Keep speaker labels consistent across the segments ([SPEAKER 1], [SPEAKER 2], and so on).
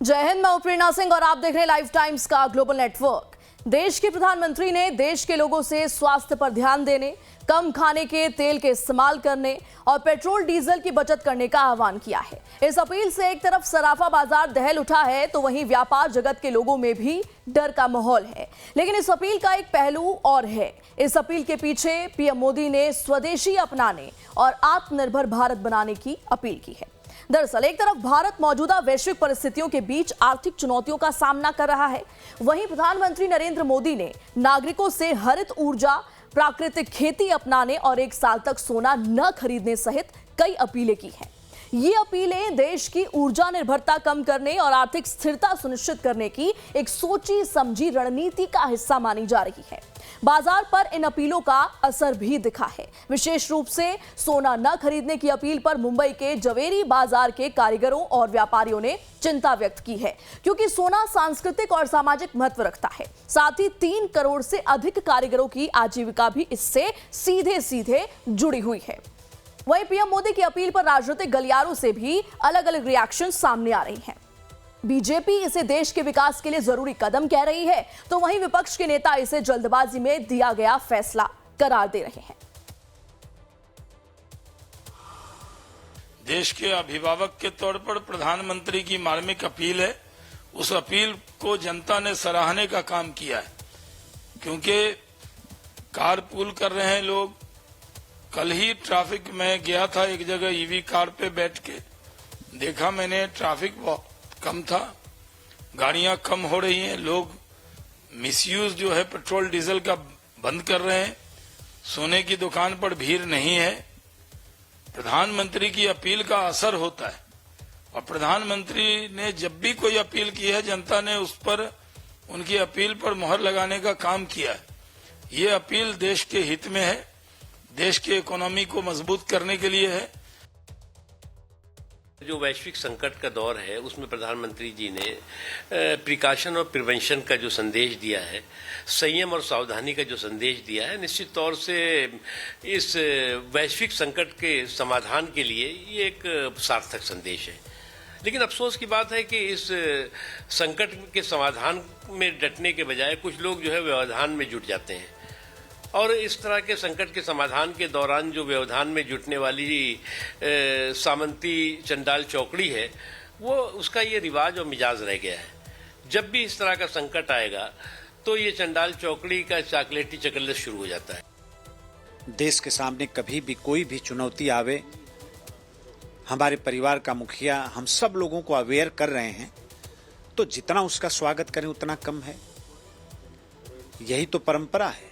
[SPEAKER 1] जय हिंद, मैं हूं प्रेरणा सिंह और आप देख रहे हैं लाइव टाइम्स का ग्लोबल नेटवर्क। देश के प्रधानमंत्री ने देश के लोगों से स्वास्थ्य पर ध्यान देने, कम खाने के तेल के इस्तेमाल करने और पेट्रोल डीजल की बचत करने का आह्वान किया है। इस अपील से एक तरफ सराफा बाजार दहल उठा है तो वहीं व्यापार जगत के लोगों में भी डर का माहौल है। लेकिन इस अपील का एक पहलू और है। इस अपील के पीछे पीएम मोदी ने स्वदेशी अपनाने और आत्मनिर्भर भारत बनाने की अपील की है। दरअसल एक तरफ भारत मौजूदा वैश्विक परिस्थितियों के बीच आर्थिक चुनौतियों का सामना कर रहा है, वहीं प्रधानमंत्री नरेंद्र मोदी ने नागरिकों से हरित ऊर्जा, प्राकृतिक खेती अपनाने और 1 साल तक सोना न खरीदने सहित कई अपीलें की हैं। ये अपीलें देश की ऊर्जा निर्भरता कम करने और आर्थिक स्थिरता सुनिश्चित करने की एक सोची समझी रणनीति का हिस्सा मानी जा रही है। बाजार पर इन अपीलों का असर भी दिखा है। विशेष रूप से सोना न खरीदने की अपील पर मुंबई के जवेरी बाजार के कारीगरों और व्यापारियों ने चिंता व्यक्त की है, क्योंकि सोना सांस्कृतिक और सामाजिक महत्व रखता है। साथ ही 3 करोड़ से अधिक कारीगरों की आजीविका भी इससे सीधे सीधे जुड़ी हुई है। वहीं पीएम मोदी की अपील पर राजनीतिक गलियारों से भी अलग अलग रिएक्शन सामने आ रही हैं। बीजेपी इसे देश के विकास के लिए जरूरी कदम कह रही है, तो वहीं विपक्ष के नेता इसे जल्दबाजी में दिया गया फैसला करार दे रहे हैं।
[SPEAKER 2] देश के अभिभावक के तौर पर प्रधानमंत्री की मार्मिक अपील है। उस अपील को जनता ने सराहने का काम किया है, क्योंकि कारपूल कर रहे हैं लोग। कल ही ट्रैफिक में गया था, एक जगह ईवी कार पे बैठ के देखा मैंने, ट्रैफिक बहुत कम था, गाड़ियां कम हो रही हैं, लोग मिसयूज जो है पेट्रोल डीजल का बंद कर रहे हैं, सोने की दुकान पर भीड़ नहीं है। प्रधानमंत्री की अपील का असर होता है और प्रधानमंत्री ने जब भी कोई अपील की है, जनता ने उस पर, उनकी अपील पर मुहर लगाने का काम किया है। ये अपील देश के हित में है, देश की इकोनॉमी को मजबूत करने के लिए है।
[SPEAKER 3] जो वैश्विक संकट का दौर है उसमें प्रधानमंत्री जी ने प्रिकॉशन और प्रिवेंशन का जो संदेश दिया है, संयम और सावधानी का जो संदेश दिया है, निश्चित तौर से इस वैश्विक संकट के समाधान के लिए ये एक सार्थक संदेश है। लेकिन अफसोस की बात है कि इस संकट के समाधान में डटने के बजाय कुछ लोग जो है व्यवधान में जुट जाते हैं और इस तरह के संकट के समाधान के दौरान जो व्यवधान में जुटने वाली सामंती चंडाल चौकड़ी है, वो उसका ये रिवाज और मिजाज रह गया है। जब भी इस तरह का संकट आएगा तो ये चंडाल चौकड़ी का चाकलेटी चकल्लस शुरू हो जाता है।
[SPEAKER 4] देश के सामने कभी भी कोई भी चुनौती आवे, हमारे परिवार का मुखिया हम सब लोगों को अवेयर कर रहे हैं, तो जितना उसका स्वागत करें उतना कम है। यही तो परंपरा है।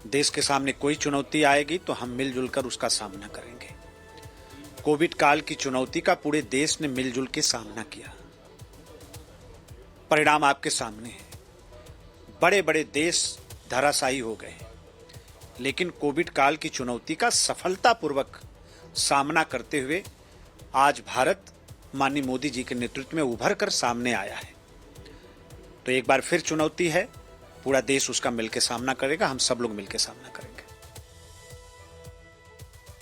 [SPEAKER 4] देश के सामने कोई चुनौती आएगी तो हम मिलजुल कर उसका सामना करेंगे। कोविड काल की चुनौती का पूरे देश ने मिलजुल के सामना किया। परिणाम आपके सामने है। बड़े बड़े देश धराशायी हो गए, लेकिन कोविड काल की चुनौती का सफलतापूर्वक सामना करते हुए आज भारत माननीय मोदी जी के नेतृत्व में उभर कर सामने आया है। तो एक बार फिर चुनौती है, पूरा देश उसका मिलकर सामना करेगा, हम सब लोग मिलकर सामना करेंगे।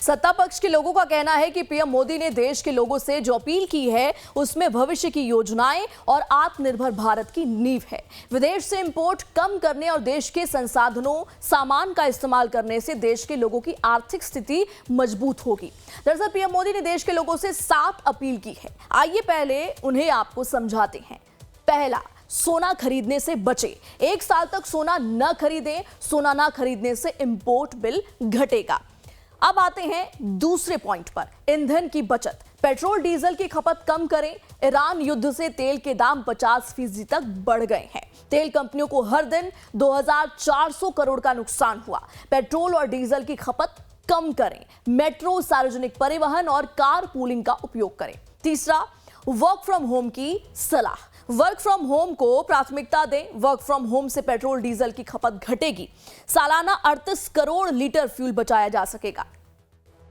[SPEAKER 1] सत्ता पक्ष के लोगों का कहना है कि पीएम मोदी ने देश के लोगों से जो अपील की है उसमें भविष्य की योजनाएं और आत्मनिर्भर भारत की नींव है। विदेश से इंपोर्ट कम करने और देश के संसाधनों, सामान का इस्तेमाल करने से देश के लोगों की आर्थिक स्थिति मजबूत होगी। दरअसल पीएम मोदी ने देश के लोगों से 7 अपील की है। आइए पहले उन्हें आपको समझाते हैं। पहला, सोना खरीदने से बचे। 1 साल तक सोना न खरीदें। सोना न खरीदने से इंपोर्ट बिल घटेगा। अब आते हैं दूसरे पॉइंट पर, ईंधन की बचत। पेट्रोल डीजल की खपत कम करें। ईरान युद्ध से तेल के दाम 50% तक बढ़ गए हैं। तेल कंपनियों को हर दिन 2400 करोड़ का नुकसान हुआ। पेट्रोल और डीजल की खपत कम करें। मेट्रो, सार्वजनिक परिवहन और कार पूलिंग का उपयोग करें। तीसरा, वर्क फ्रॉम होम की सलाह। वर्क फ्रॉम होम को प्राथमिकता दें। वर्क फ्रॉम होम से पेट्रोल डीजल की खपत घटेगी। सालाना 38 करोड़ लीटर फ्यूल बचाया जा सकेगा।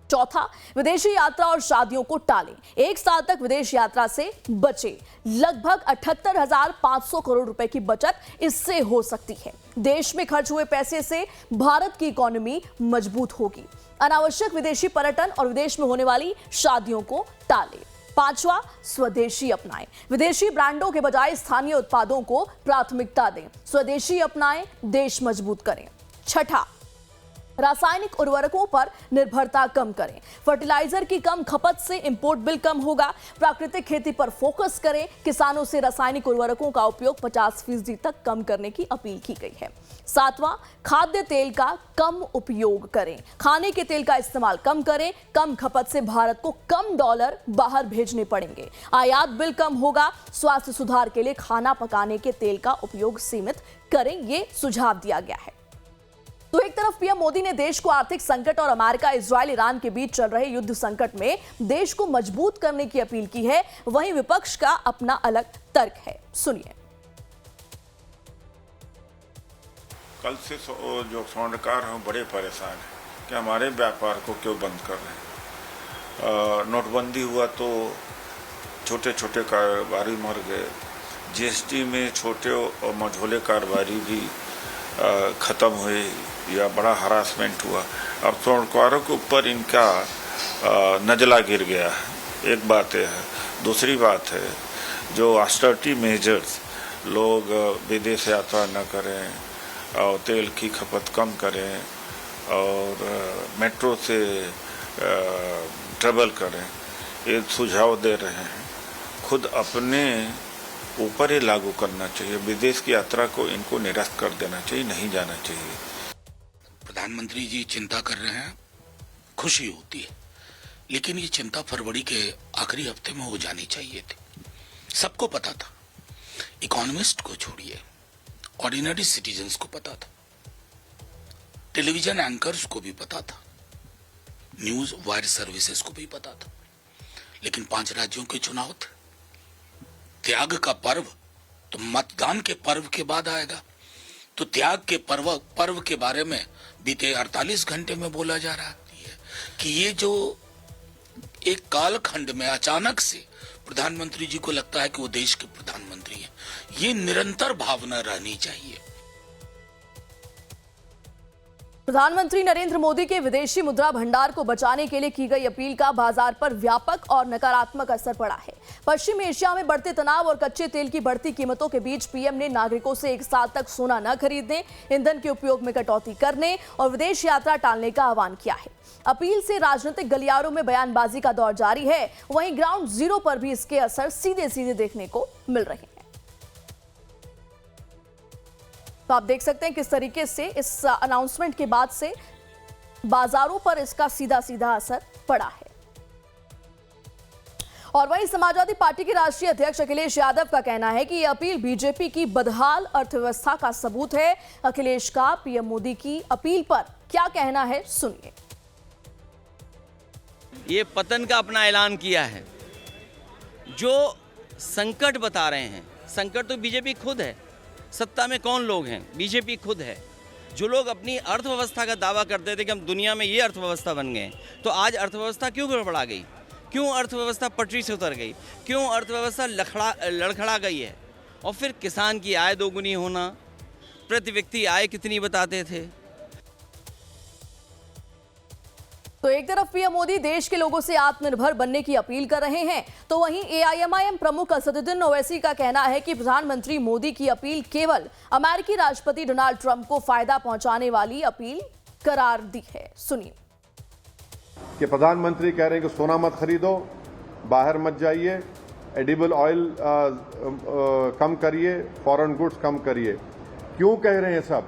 [SPEAKER 1] चौथा, विदेशी यात्रा और शादियों को टालें। 1 साल तक विदेश यात्रा से बचे। लगभग 78,500 करोड़ रुपए की बचत इससे हो सकती है। देश में खर्च हुए पैसे से भारत की इकोनॉमी मजबूत होगी। अनावश्यक विदेशी पर्यटन और विदेश में होने वाली शादियों को टालें। 5वां, स्वदेशी अपनाएं। विदेशी ब्रांडों के बजाय स्थानीय उत्पादों को प्राथमिकता दें। स्वदेशी अपनाएं, देश मजबूत करें। 6, रासायनिक उर्वरकों पर निर्भरता कम करें। फर्टिलाइजर की कम खपत से इंपोर्ट बिल कम होगा। प्राकृतिक खेती पर फोकस करें। किसानों से रासायनिक उर्वरकों का उपयोग 50% तक कम करने की अपील की गई है। 7वां, खाद्य तेल का कम उपयोग करें। खाने के तेल का इस्तेमाल कम करें। कम खपत से भारत को कम डॉलर बाहर भेजने पड़ेंगे। आयात बिल कम होगा। स्वास्थ्य सुधार के लिए खाना पकाने के तेल का उपयोग सीमित करें, ये सुझाव दिया गया है। तो एक तरफ पीएम मोदी ने देश को आर्थिक संकट और अमेरिका, इजरायल, ईरान के बीच चल रहे युद्ध संकट में देश को मजबूत करने की अपील की है। वहीं विपक्ष का अपना अलग तर्क है, सुनिए।
[SPEAKER 5] कल से जो स्वर्णकार हैं बड़े परेशान हैं कि हमारे व्यापार को क्यों बंद कर रहे हैं। नोटबंदी हुआ तो छोटे छोटे कारोबारी मर गए। जीएसटी में छोटे और मझोले कारोबारी भी ख़त्म हुए या बड़ा हरासमेंट हुआ। अब स्वर्णकारों के ऊपर इनका नजला गिर गया है, एक बात है। दूसरी बात है जो ऑस्टेरिटी मेजर्स, लोग विदेश यात्रा न करें और तेल की खपत कम करें और मेट्रो से ट्रेवल करें, ये सुझाव दे रहे हैं। खुद अपने ऊपर ही लागू करना चाहिए। विदेश की यात्रा को इनको निरस्त कर देना चाहिए, नहीं जाना चाहिए।
[SPEAKER 6] प्रधानमंत्री जी चिंता कर रहे हैं, खुशी होती है, लेकिन ये चिंता फरवरी के आखिरी हफ्ते में हो जानी चाहिए थी। सबको पता था, इकोनॉमिस्ट को छोड़िए, ऑर्डिनरी सिटीजन्स को पता था, टेलीविजन एंकर्स को भी पता था, न्यूज वायर सर्विसेज को भी पता था। लेकिन 5 राज्यों के चुनाव थे, त्याग का पर्व तो मतदान के पर्व के बाद आएगा। तो त्याग के पर्व के बारे में बीते 48 घंटे में बोला जा रहा है कि ये जो एक कालखंड में अचानक से प्रधानमंत्री जी को लगता है कि वो देश के प्रधानमंत्री हैं। ये निरंतर भावना रहनी चाहिए।
[SPEAKER 1] प्रधानमंत्री नरेंद्र मोदी के विदेशी मुद्रा भंडार को बचाने के लिए की गई अपील का बाजार पर व्यापक और नकारात्मक असर पड़ा है। पश्चिम एशिया में बढ़ते तनाव और कच्चे तेल की बढ़ती कीमतों के बीच पीएम ने नागरिकों से 1 साल तक सोना न खरीदने, ईंधन के उपयोग में कटौती करने और विदेश यात्रा टालने का आह्वान किया है। अपील से राजनीतिक गलियारों में बयानबाजी का दौर जारी है। वहीं ग्राउंड जीरो पर भी इसके असर सीधे सीधे देखने को मिल रहे हैं। तो आप देख सकते हैं किस तरीके से इस अनाउंसमेंट के बाद से बाजारों पर इसका सीधा सीधा असर पड़ा है। और वहीं समाजवादी पार्टी के राष्ट्रीय अध्यक्ष अखिलेश यादव का कहना है कि यह अपील बीजेपी की बदहाल अर्थव्यवस्था का सबूत है। अखिलेश का पीएम मोदी की अपील पर क्या कहना है, सुनिए।
[SPEAKER 7] ये पतन का अपना ऐलान किया है। जो संकट बता रहे हैं, संकट तो बीजेपी खुद है। सत्ता में कौन लोग हैं? बीजेपी खुद है। जो लोग अपनी अर्थव्यवस्था का दावा करते थे कि हम दुनिया में ये अर्थव्यवस्था बन गए, तो आज अर्थव्यवस्था क्यों गड़बड़ा गई? क्यों अर्थव्यवस्था पटरी से उतर गई? क्यों अर्थव्यवस्था लड़खड़ा गई है? और फिर किसान की आय दोगुनी होना, प्रति व्यक्ति आय कितनी बताते थे।
[SPEAKER 1] तो एक तरफ पीएम मोदी देश के लोगों से आत्मनिर्भर बनने की अपील कर रहे हैं, तो वहीं एआईएमआईएम प्रमुख असदुद्दीन ओवैसी का कहना है कि प्रधानमंत्री मोदी की अपील केवल अमेरिकी राष्ट्रपति डोनाल्ड ट्रंप को फायदा पहुंचाने वाली अपील करार दी है। सुनिए।
[SPEAKER 8] कि प्रधानमंत्री कह रहे हैं कि सोना मत खरीदो, बाहर मत जाइए, एडिबल ऑयल कम करिए, फॉरेन गुड्स कम करिए। क्यों कह रहे हैं सब?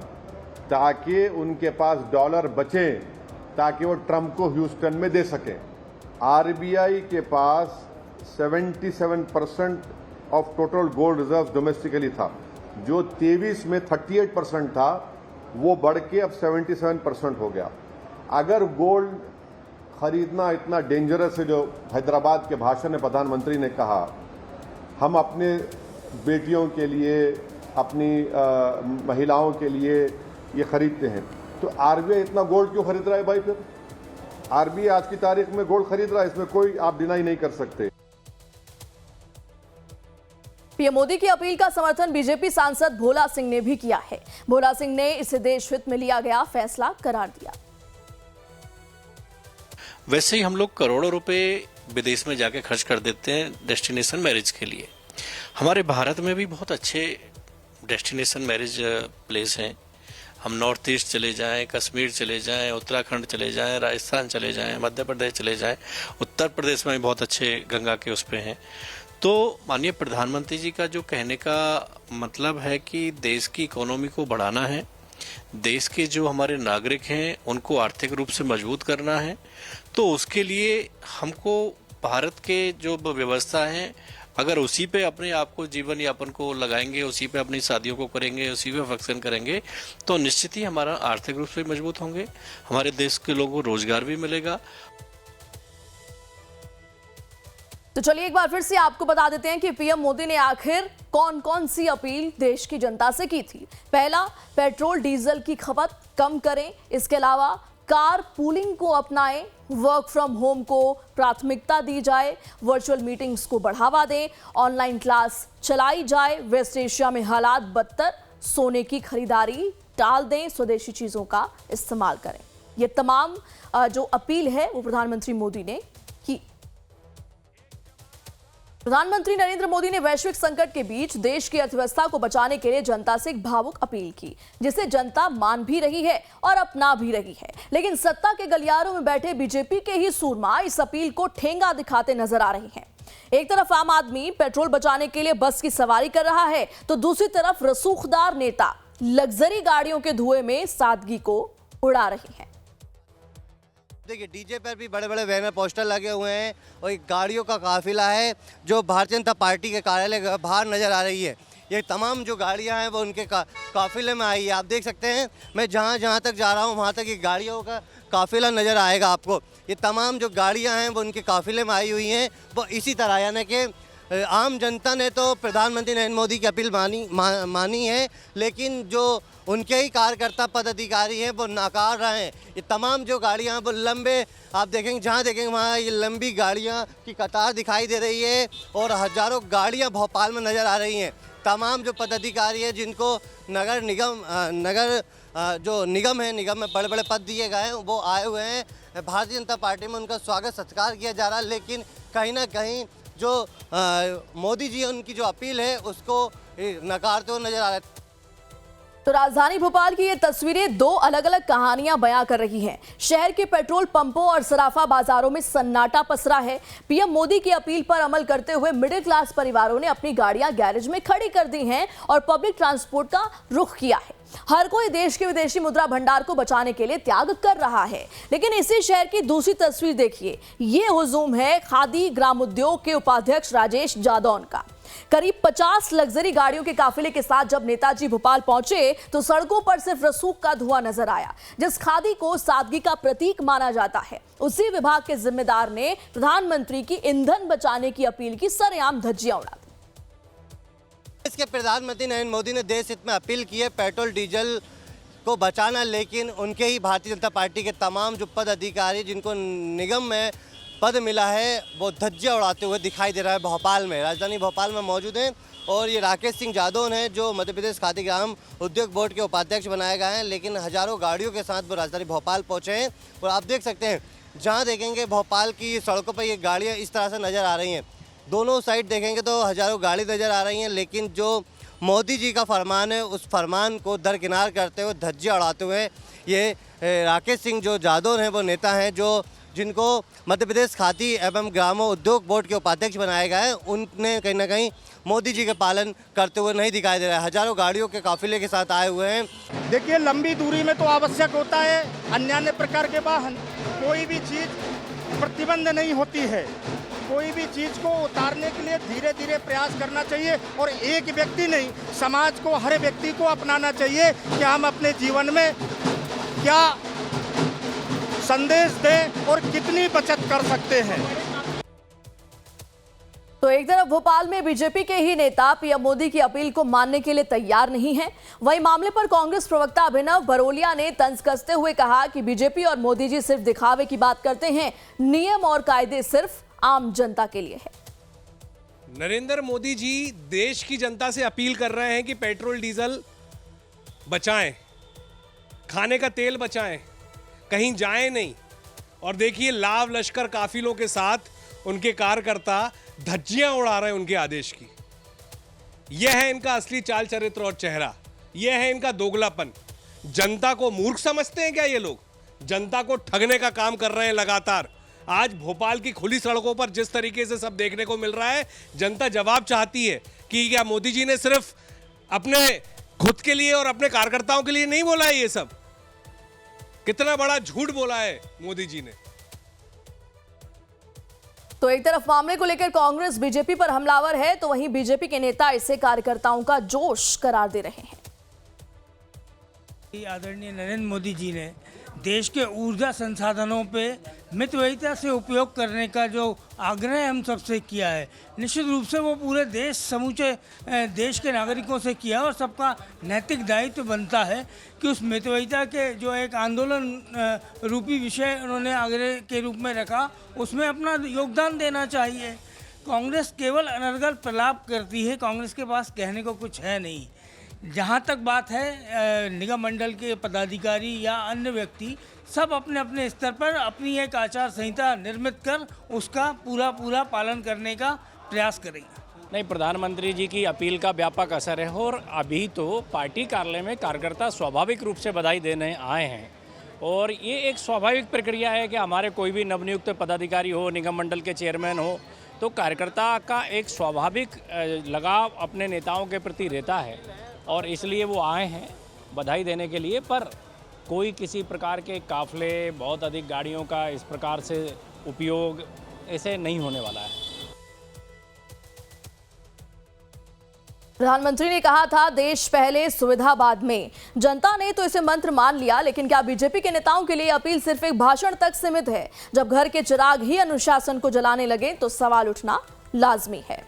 [SPEAKER 8] ताकि उनके पास डॉलर बचे, ताकि वो ट्रंप को ह्यूस्टन में दे सकें। आरबीआई के पास 77% of total gold reserve domestically था, जो 23 में 38% था, वो बढ़ के अब 77% हो गया। अगर गोल्ड खरीदना इतना डेंजरस है, जो हैदराबाद के भाषण में प्रधानमंत्री ने कहा, हम अपने बेटियों के लिए, अपनी महिलाओं के लिए ये खरीदते हैं, तो आरबीआई इतना गोल्ड क्यों खरीद रहा है भाई? फिर आरबीआई आज की तारीख में गोल्ड खरीद रहा है, इसमें कोई आप डिनाई नहीं कर सकते।
[SPEAKER 1] पीएम मोदी की अपील का समर्थन बीजेपी सांसद भोला सिंह ने भी किया है। भोला सिंह ने इसे देश हित में लिया गया फैसला करार दिया।
[SPEAKER 9] वैसे ही हम लोग करोड़ों रुपए विदेश में जाके खर्च कर देते हैं डेस्टिनेशन मैरिज के लिए। हमारे भारत में भी बहुत अच्छे डेस्टिनेशन मैरिज प्लेस हैं। हम नॉर्थ ईस्ट चले जाएं, कश्मीर चले जाएं, उत्तराखंड चले जाएं, राजस्थान चले जाएं, मध्य प्रदेश चले जाएं, उत्तर प्रदेश में भी बहुत अच्छे गंगा के उस पे हैं। तो माननीय प्रधानमंत्री जी का जो कहने का मतलब है कि देश की इकोनॉमी को बढ़ाना है, देश के जो हमारे नागरिक हैं उनको आर्थिक रूप से मजबूत करना है, तो उसके लिए हमको भारत के जो व्यवस्था है अगर उसी पे अपने आप को जीवन यापन को लगाएंगे, उसी पे अपनी शादियों को करेंगे, उसी पे फंक्शन करेंगे, तो निश्चित ही हमारा आर्थिक रूप से मजबूत होंगे, हमारे देश के लोगों को रोजगार भी मिलेगा।
[SPEAKER 1] तो चलिए एक बार फिर से आपको बता देते हैं कि पीएम मोदी ने आखिर कौन कौन सी अपील देश की जनता से की थी। पहला, पेट्रोल डीजल की खपत कम करें। इसके अलावा कार पूलिंग को अपनाएं, वर्क फ्रॉम होम को प्राथमिकता दी जाए, वर्चुअल मीटिंग्स को बढ़ावा दें, ऑनलाइन क्लास चलाई जाए, वेस्ट एशिया में हालात बदतर, सोने की खरीदारी टाल दें, स्वदेशी चीजों का इस्तेमाल करें। ये तमाम जो अपील है वो प्रधानमंत्री मोदी ने की। प्रधानमंत्री नरेंद्र मोदी ने वैश्विक संकट के बीच देश की अर्थव्यवस्था को बचाने के लिए जनता से एक भावुक अपील की, जिसे जनता मान भी रही है और अपना भी रही है। लेकिन सत्ता के गलियारों में बैठे बीजेपी के ही सूरमा इस अपील को ठेंगा दिखाते नजर आ रहे हैं। एक तरफ आम आदमी पेट्रोल बचाने के लिए बस की सवारी कर रहा है, तो दूसरी तरफ रसूखदार नेता लग्जरी गाड़ियों के धुएं में सादगी को उड़ा रहे हैं।
[SPEAKER 10] देखिए, डीजे पर भी बड़े बड़े बैनर पोस्टर लगे हुए हैं और एक गाड़ियों का काफिला है जो भारतीय जनता पार्टी के कार्यालय के बाहर नज़र आ रही है। ये तमाम जो गाड़ियां हैं वो उनके काफिले में आई है। आप देख सकते हैं, मैं जहां तक जा रहा हूं वहां तक ये गाड़ियों का काफिला नज़र आएगा आपको। ये तमाम जो गाड़ियां हैं वो उनके काफिले में आई हुई हैं। वो इसी तरह यानी कि आम जनता ने तो प्रधानमंत्री नरेंद्र मोदी की अपील मानी है, लेकिन जो उनके ही कार्यकर्ता पदाधिकारी हैं वो नकार रहे हैं। ये तमाम जो गाड़ियां हैं वो लंबे, आप देखेंगे जहां देखेंगे वहां ये लंबी गाड़ियां की कतार दिखाई दे रही है और हजारों गाड़ियां भोपाल में नज़र आ रही हैं। तमाम जो पदाधिकारी हैं जिनको नगर निगम में बड़े बड़े पद दिए गए हैं वो आए हुए हैं। भारतीय जनता पार्टी में उनका स्वागत सत्कार किया जा रहा है, लेकिन कहीं ना कहीं जो मोदी जी उनकी जो अपील है उसको नकारते हुए नजर आ रहा है।
[SPEAKER 1] तो राजधानी भोपाल की ये तस्वीरें दो अलग अलग कहानियां बयां कर रही हैं। शहर के पेट्रोल पंपों और सराफा बाजारों में सन्नाटा पसरा है। पीएम मोदी की अपील पर अमल करते हुए मिडिल क्लास परिवारों ने अपनी गाड़ियां गैरेज में खड़ी कर दी हैं और पब्लिक ट्रांसपोर्ट का रुख किया है। हर कोई देश के विदेशी मुद्रा भंडार को बचाने के लिए त्याग कर रहा है। लेकिन इसी शहर की दूसरी तस्वीर देखिए। ये हुजूम है खादी ग्रामोद्योग के उपाध्यक्ष राजेश जादौन का। करीब 50 लग्जरी गाड़ियों के काफिले के साथ जब नेताजी भोपाल पहुंचे तो सड़कों पर सिर्फ रसूख का धुआं नजर आया। जिस खादी को सादगी का प्रतीक माना जाता है, उसी विभाग के जिम्मेदार ने प्रधानमंत्री की ईंधन बचाने की अपील की सरेआम धज्जियां उड़ा दी।
[SPEAKER 10] इसके प्रधानमंत्री नरेंद्र मोदी ने देश हित में अपील की है पेट्रोल डीजल को बचाना, लेकिन उनके ही भारतीय जनता पार्टी के तमाम जो पद अधिकारी जिनको निगम में पद मिला है वो धज्जियां उड़ाते हुए दिखाई दे रहा है। भोपाल में, राजधानी भोपाल में मौजूद हैं और ये राकेश सिंह जादौन हैं जो मध्य प्रदेश खादी ग्राम उद्योग बोर्ड के उपाध्यक्ष बनाए गए हैं, लेकिन हजारों गाड़ियों के साथ वो राजधानी भोपाल पहुँचे हैं। और आप देख सकते हैं, जहाँ देखेंगे भोपाल की सड़कों पर ये गाड़ियाँ इस तरह से नज़र आ रही हैं। दोनों साइड देखेंगे तो हजारों गाड़ी नज़र आ रही हैं, लेकिन जो मोदी जी का फरमान है उस फरमान को दरकिनार करते हुए धज्जियां उड़ाते हुए ये राकेश सिंह जो जादौन हैं वो नेता हैं जो जिनको मध्य प्रदेश खादी एवं ग्रामों उद्योग बोर्ड के उपाध्यक्ष बनाए गए हैं, उनने कहीं ना कहीं मोदी जी का पालन करते हुए नहीं दिखाई दे रहा है। हजारों गाड़ियों के काफिले के साथ आए हुए हैं।
[SPEAKER 11] देखिए, लंबी दूरी में तो आवश्यक होता है, अन्य प्रकार के वाहन, कोई भी चीज़ प्रतिबंध नहीं होती है। कोई भी चीज़ को उतारने के लिए धीरे धीरे प्रयास करना चाहिए और एक व्यक्ति नहीं, समाज को, हर व्यक्ति को अपनाना चाहिए कि हम अपने जीवन में क्या संदेश दें और कितनी बचत कर सकते हैं।
[SPEAKER 1] तो एक तरफ भोपाल में बीजेपी के ही नेता पीएम मोदी की अपील को मानने के लिए तैयार नहीं है, वहीं मामले पर कांग्रेस प्रवक्ता अभिनव बरोलिया ने तंज कसते हुए कहा कि बीजेपी और मोदी जी सिर्फ दिखावे की बात करते हैं, नियम और कायदे सिर्फ आम जनता के लिए है।
[SPEAKER 12] नरेंद्र मोदी जी देश की जनता से अपील कर रहे हैं कि पेट्रोल डीजल बचाएं, खाने का तेल बचाएं, कहीं जाएं नहीं। और देखिए, लाव लश्कर काफिलों के साथ उनके कार्यकर्ता धज्जियां उड़ा रहे हैं उनके आदेश की। यह है इनका असली चाल चरित्र और चेहरा, यह है इनका दोगलापन। जनता को मूर्ख समझते हैं क्या ये लोग? जनता को ठगने का काम कर रहे हैं लगातार। आज भोपाल की खुली सड़कों पर जिस तरीके से सब देखने को मिल रहा है, जनता जवाब चाहती है कि क्या मोदी जी ने सिर्फ अपने खुद के लिए और अपने कार्यकर्ताओं के लिए नहीं बोला है ये सब? कितना बड़ा झूठ बोला है मोदी जी ने।
[SPEAKER 1] तो एक तरफ मामले को लेकर कांग्रेस बीजेपी पर हमलावर है, तो वहीं बीजेपी के नेता इसे कार्यकर्ताओं का जोश करार दे रहे हैं।
[SPEAKER 13] आदरणीय नरेंद्र मोदी जी ने देश के ऊर्जा संसाधनों पे मितव्ययिता से उपयोग करने का जो आग्रह हम सबसे किया है, निश्चित रूप से वो पूरे देश, समूचे देश के नागरिकों से किया और सबका नैतिक दायित्व बनता है कि उस मितव्ययिता के जो एक आंदोलन रूपी विषय उन्होंने आग्रह के रूप में रखा, उसमें अपना योगदान देना चाहिए। कांग्रेस केवल अनर्गल प्रलाप करती है, कांग्रेस के पास कहने को कुछ है नहीं। जहाँ तक बात है निगम मंडल के पदाधिकारी या अन्य व्यक्ति, सब अपने अपने स्तर पर अपनी एक आचार संहिता निर्मित कर उसका पूरा पालन करने का प्रयास करेंगे।
[SPEAKER 14] नहीं, प्रधानमंत्री जी की अपील का व्यापक असर है और अभी तो पार्टी कार्यालय में कार्यकर्ता स्वाभाविक रूप से बधाई देने आए हैं और ये एक स्वाभाविक प्रक्रिया है कि हमारे कोई भी नवनियुक्त पदाधिकारी हो, निगम मंडल के चेयरमैन हो, तो कार्यकर्ता का एक स्वाभाविक लगाव अपने नेताओं के प्रति रहता है और इसलिए वो आए हैं बधाई देने के लिए। पर कोई किसी प्रकार के काफले, बहुत अधिक गाड़ियों का इस प्रकार से उपयोग ऐसे नहीं होने वाला है।
[SPEAKER 1] प्रधानमंत्री ने कहा था देश पहले सुविधा बाद में। जनता ने तो इसे मंत्र मान लिया, लेकिन क्या बीजेपी के नेताओं के लिए अपील सिर्फ एक भाषण तक सीमित है? जब घर के चिराग ही अनुशासन को जलाने लगे तो सवाल उठना लाजमी है।